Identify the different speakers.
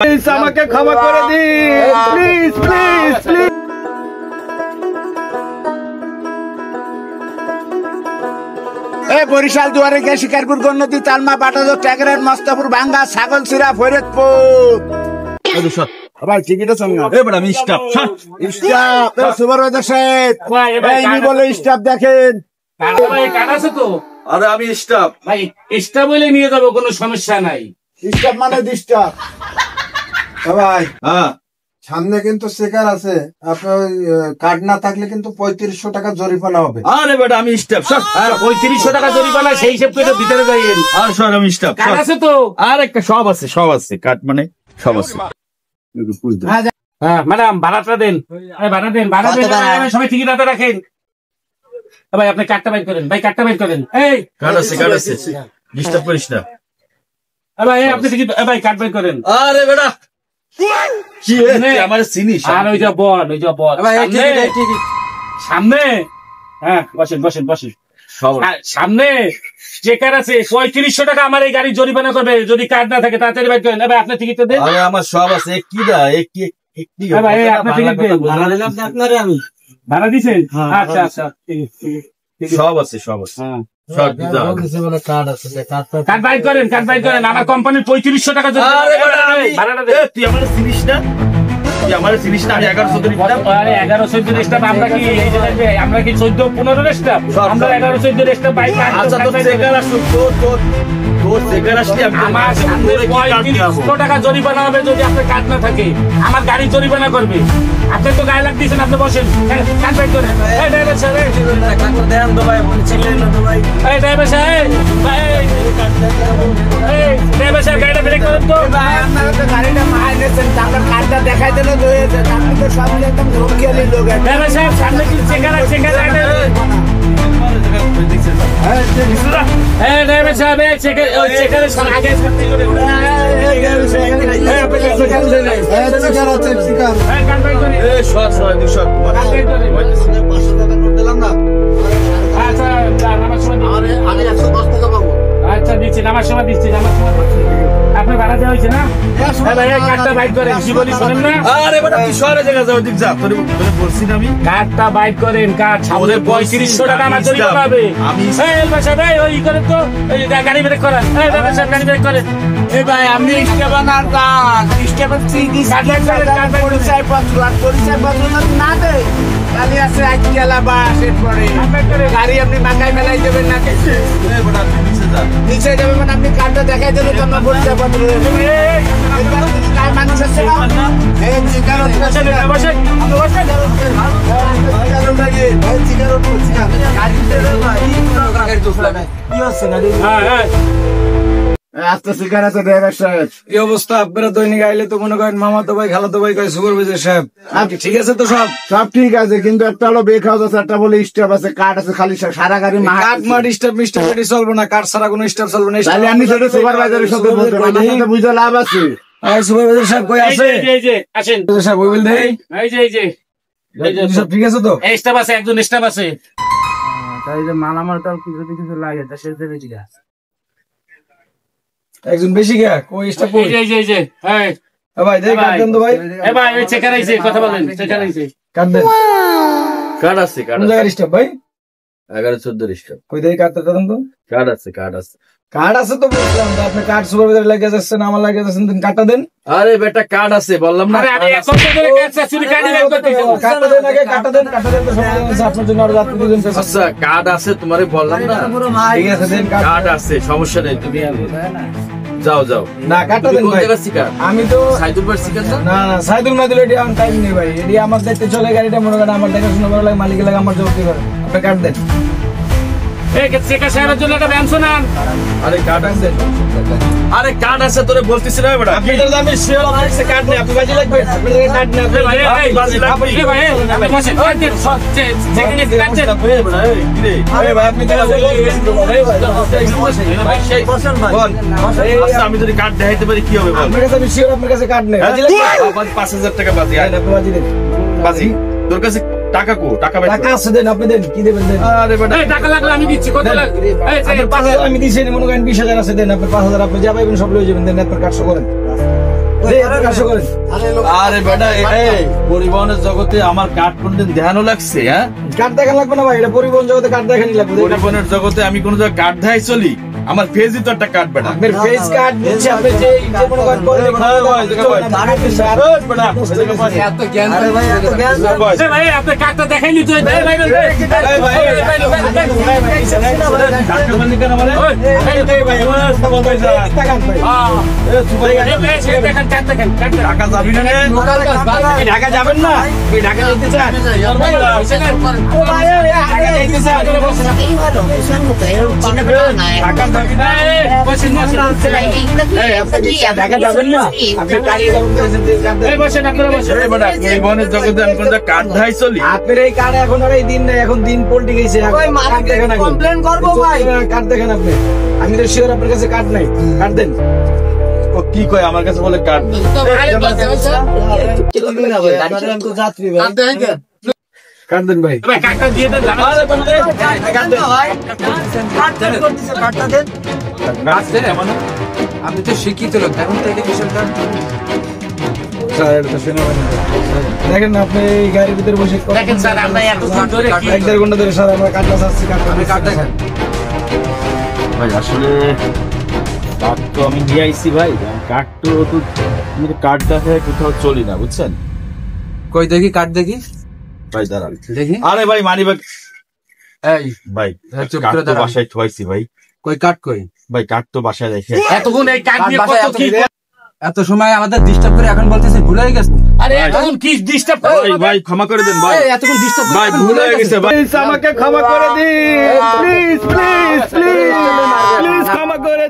Speaker 1: Please আমাকে ক্ষমা করে দিন, প্লিজ প্লিজ প্লিজ। বরিশাল দুয়ারে গিয়ে শিকারপুর গন্নদী তালমা বাটাজো ট্যাগরের মস্তাপুর ভাঙ্গা ছাগল সিরা ফরিদপুর। ভাই টিকিট আছে আমি স্টাফ স্টাফ সুপারভাইজার সাহেব এই বলে স্টাফ দেখেন।
Speaker 2: কার্ড আছে তো?
Speaker 1: আরে আমি স্টাফ
Speaker 2: ভাই স্টাফ বলে নিয়ে যাবো, কোনো সমস্যা নাই।
Speaker 1: স্টাফ মানে ডিস্টার্ব
Speaker 3: ভাই।
Speaker 1: হ্যাঁ
Speaker 3: সামনে কিন্তু চেকার আছে, আপনার কার্ড না থাকলে কিন্তু 3500 টাকা জরিমানা হবে।
Speaker 1: আরে বেটা আমি স্টাফ
Speaker 2: 3500 টাকা জরিমানা, সেই হিসেব করে ভিতরে যাইয়েন।
Speaker 1: আর সর আমি স্টাফ
Speaker 2: কার্ড আছে তো?
Speaker 1: আর একটা সব আছে কার্ড মানে সব আছে।
Speaker 2: হ্যাঁ ম্যাডাম ভাড়াটা দেন, ভাড়া দেন সবাই টিকিট হাতে রাখেন। ভাই আপনি কার্ডটা বাইর করেন, ভাই কার্ডটা বাইর করেন। এই
Speaker 1: কার্ড আছে ডিস্টার্ব করিস না
Speaker 2: ভাই, আপনি টিকিট ভাই কার্ড বাইর করেন।
Speaker 1: আরে বেটা কি আমার চিনিস?
Speaker 2: আর ওই যে বল সামনে। হ্যাঁ বসেন বসেন বসেন। সামনে চেকার আছে, 3500 টাকা আমার এই গাড়ি জরিমানা করবে যদি কার্ড না থাকে। তাড়াতাড়ি বাইর করেন। ভাই আপনার টিকিট দেন।
Speaker 1: আমার সব আছে। কি দা
Speaker 2: ভাই আপনার টিকিট দেন। আপনারে আমি ভাড়া দিছেন? আচ্ছা আচ্ছা
Speaker 1: সব আছে
Speaker 2: কার্ড বাইর করেন, কার্ড বাইর করেন। আমার কোম্পানির 3500 টাকা ভাড়াটা দেন।
Speaker 1: তুই আমার চিনিস না? আমার চিনিস না? আমি
Speaker 2: 11-14 স্টাফ। আমরা কি এই যে আমরা কি 14-15 স্টাফ? আমরা 11-14 স্টাফ বাইক।
Speaker 1: আচ্ছা তো চেকার আসুক তোর চেকার আসলে
Speaker 2: আমার সামনে 3500 টাকা জরিমানা হবে যদি আপনার কার্ড না থাকে। আমার গাড়ি জরিমানা করবে। আপনি তো গায়ে লাগ দিয়েছেন, আপনি বসেন। কার্ড বাইর করেন। এই ড্রাইভার সাহেব দেন তো ভাই, ছিলেন না তো ভাই। এই ড্রাইভার সাহেব ড্রাইভার সাহেব গাড়িটা ব্রেক করেন তো।
Speaker 4: ভাই আপনারা তো গাড়িটা মার নিয়েছেন, আপনার কার্ডটা দেখাই দিলে তো হয়ে যায়। আপনি তো সব একদম ধমকিয়ালি লোক।
Speaker 2: ড্রাইভার সাহেব সামনে কি চেকার আছে? চেকার আছে। এই ড্রাইভার সাহেব এই চেকারের আগে সামনে করে আচ্ছা দিচ্ছি, নামার সময় দিচ্ছি। আপনি ভাড়া দেওয়া হয়েছে না? কার্ডটা বাইট করেন। কি বলি শোনেন না?
Speaker 1: আরে বেটা তুই শহরে জায়গা যাও, ঠিক যা। তোরে বলছি না আমি।
Speaker 2: কার্ডটা বাইট করেন। কার্ড সামনে 3500 টাকা আমার জরিমানা হবে।
Speaker 1: আমি
Speaker 2: ওই করেন তো, ওই গাড়ি ব্রেক করেন। এই গাড়ি ব্রেক করেন।
Speaker 4: এই ভাই আমি স্টেশনার দান স্টেশন সিডি পরিচয় পত্র না দেয় গাড়ি আছে আজকেলা বাস। এরপরে গাড়ি আপনি মাথায় ফেলাই দেবেন না? নিচে যাবে মানে আপনি কার্ডটা দেখাই দেবেন তো আপনার পরিচয় পত্র। মানুষ আছে
Speaker 1: আস্তে শিকার আছে ড্রাইভার সাহেব।
Speaker 3: কি অবস্থা আপনারা দৈনিক আইলে তো মনে করেন মামাতো ভাই খালাতো ভাই কয় সুপারভাইজার সাহেব। ঠিক আছে তো সব
Speaker 1: ঠিক আছে, কিন্তু একটা হলো বেক হাউস আছে, একটা বলে স্টাফ আছে, কার্ড আছে, খালি সারা গাড়ি
Speaker 3: কার্ড মার্ড স্টাফ মিস্টাফ এটি চলবো না। কার্ড ছাড়া কোনো স্টাফ চলবে না।
Speaker 1: তাহলে আমি সেটা সুপারভাইজারের সাথে বলতে পারি, বুঝতে লাভ আছে।
Speaker 3: সুপারভাইজার সাহেব কই আছে?
Speaker 2: আসেন
Speaker 3: সাহেব ওই বলতে
Speaker 2: এই যে
Speaker 3: সব ঠিক আছে তো?
Speaker 2: স্টাফ আছে, একজন স্টাফ আছে।
Speaker 4: তাই যে মালামাল টাল কিছু লাগে তা সে দেবে ঠিক আছে।
Speaker 3: একজন বেশি গিয়া কই স্টাফ কই?
Speaker 2: এই যে
Speaker 3: ভাই দেই কার্ড দেন তো ভাই।
Speaker 2: ভাই ওই চেকার আইছে, কথা বলেন। চেকার আইছে,
Speaker 3: কার্ড দেন।
Speaker 1: কার্ড আছে।
Speaker 3: কোন জায়গার স্টাফ ভাই?
Speaker 1: 11-14 স্টাফ।
Speaker 3: কই দেই কার্ডটা দেন তো।
Speaker 1: কার্ড আছে
Speaker 3: কার্ড আছে তো বললাম তো। আপনি কার্ড সুপারভাইজার লাগিয়ে যাচ্ছেন, আমার লাগিয়ে যাচ্ছেন, দিন কার্ডটা দেন।
Speaker 1: আরে বেটা কার্ড আছে বললাম না।
Speaker 2: আরে আমি এখন তো কার্ড চুরি কার্ড বের করতেছি।
Speaker 3: কার্ডটা দেন আগে, কার্ডটা দেন তো সমাধান আছে আপনার জন্য। আর রাত দুজন পেছন।
Speaker 1: আচ্ছা কার্ড আছে তোমারে বললাম না।
Speaker 3: ঠিক আছে দেন
Speaker 1: কার্ড আছে, সমস্যা নেই। তুমি যাও
Speaker 3: না কার্ডটা দেন ভাই। আমি তো
Speaker 1: সাইদুল ভাই শিকার
Speaker 3: না সাইদুল মাদুল এটি আমার টাইম নেই ভাই। এটি আমার দায়িত্বে চলে। গাড়িটা মনে করেন আমার দেখাশোনা করা লাগে, মালিকের লাগে আমার জবাবদি করে। আপনি কার্ড দেন।
Speaker 2: চেকার সাহেবের জন্য একটা ব্যায়াম শোনান।
Speaker 1: আরে কার্ড আছে। আরে কার্ড আছে তোরে বলতেছি না বেটা।
Speaker 3: আপনি তো আমি শিওর আমার কাছে কার্ড নেই। আপনি বাজি লাগবে। আপনি কার্ড নেই। আপনি
Speaker 1: বাজি লাগবে।
Speaker 2: ভাই আপনি বসেন। ওই যে চেকিং এর কার্ড দেন।
Speaker 3: আরে ভাই আপনি তো
Speaker 1: আমি যদি কার্ড দেখাইতে পারি কি হবে?
Speaker 3: আপনার কাছে আমি শিওর আপনার কাছে কার্ড নেই। বাজি লাগবে।
Speaker 1: 5000 টাকা বাজি।
Speaker 3: আপনি বাজি দেন।
Speaker 1: বাজি তোর কাছে টাকা কো? টাকা
Speaker 3: আছে দেন। আপনি দেন। কি দেবেন দেন?
Speaker 1: আরে বেটা
Speaker 2: টাকা লাগলে আমি দিচ্ছি। কত লাগবে? এই
Speaker 3: 5000 আমি দিছি। মনে করেন 20000 আছে দেন। আপনি 5000 আপনি যা পাইবেন সব লয়ে যাবেন। দেন আপনার কার্ড শো করেন।
Speaker 5: আরে বেটা এই পরিবহনের জগতে আমার কার্ড কোনদিন দেখানো লাগছে? হ্যাঁ,
Speaker 3: কার্ড দেখা লাগবে না ভাই, এটা পরিবহন জগতে কার্ড দেখানি লাগবে।
Speaker 5: পরিবহনের জগতে আমি কোন জায়গায় কার্ড দেখাই চলি? আমার ফেসই তো একটা কার্ড বেটা।
Speaker 3: আপনার ফেস কার্ড দিচ্ছে, আপনি যে মনে করেন এত জ্ঞান। আরে ভাই এত জ্ঞান
Speaker 2: ভাই আপনি কার্ডটা দেখাইলি তো ভাই ভাই
Speaker 5: টাকা যাবি না রে?
Speaker 3: ঢাকা যাবেন না? ঢাকা যেতে চান? ঢাকা যাবেন না?
Speaker 5: পরিবহনের জগতে আমি কোন জায়গায় কার্ড দেখাই চলি?
Speaker 3: আপনার এই কার্ড এখন আর এই দিন নেই, এখন দিন পল্টে গেছে। কমপ্লেন করবো ভাই, কার্ড দেখেন আপনি। আমি তো শিওর আপনার কাছে কার্ড নাই, কার্ড দেন।
Speaker 5: ও কি কয় আমার কাছে বলে কার্ড?
Speaker 3: কার্ড দেন ভাই।
Speaker 2: কার্ডটা দিয়ে দেন।
Speaker 3: আপনি তো শিক্ষিত লোক, এখন তো এডুকেশন কার্ড দেখেন না, আপনি এই গাড়ির ভিতরে বসে
Speaker 2: দেখেন স্যার আমরা এতক্ষণ ধরে কি
Speaker 3: 1-1.5 ঘন্টা ধরে স্যার আমরা কার্ডটা চাচ্ছি, কার্ড দেখেন।
Speaker 5: ভাই আসলে কার্ড তো আমি নিয়ে আইছি ভাই, কার্ড তো আমি কার্ড দেখায় কোথাও চলি না, বুঝছেন
Speaker 3: কই দেখি কার্ড দেখি
Speaker 5: ভাই? দাঁড়ান
Speaker 3: দেখি।
Speaker 5: আরে ভাই মানি ব্যাগ
Speaker 3: এই
Speaker 5: ভাই,
Speaker 3: চুপ
Speaker 5: কার্ড
Speaker 3: করে
Speaker 5: তো
Speaker 3: দাঁড়ান।
Speaker 5: বাসায় থুয়াইছি ভাই।
Speaker 3: কই কার্ড কই?
Speaker 5: ভাই কার্ড তো বাসায় রেখে।
Speaker 2: এতক্ষণ এই কার্ড নিয়ে কত কি
Speaker 3: এত সময় আমাদের ডিস্টার্ব করে এখন বলতেছে ভুল হয়ে গেছে।
Speaker 2: আরে এতক্ষণ কি ডিস্টার্ব
Speaker 5: ভাই ভাই ক্ষমা করে দেন ভাই,
Speaker 3: এতক্ষণ ডিস্টার্ব
Speaker 5: ভাই ভুল হয়ে গেছে ভাই, আমাকে ক্ষমা করে দিন প্লিজ প্লিজ প্লিজ প্লিজ ক্ষমা করে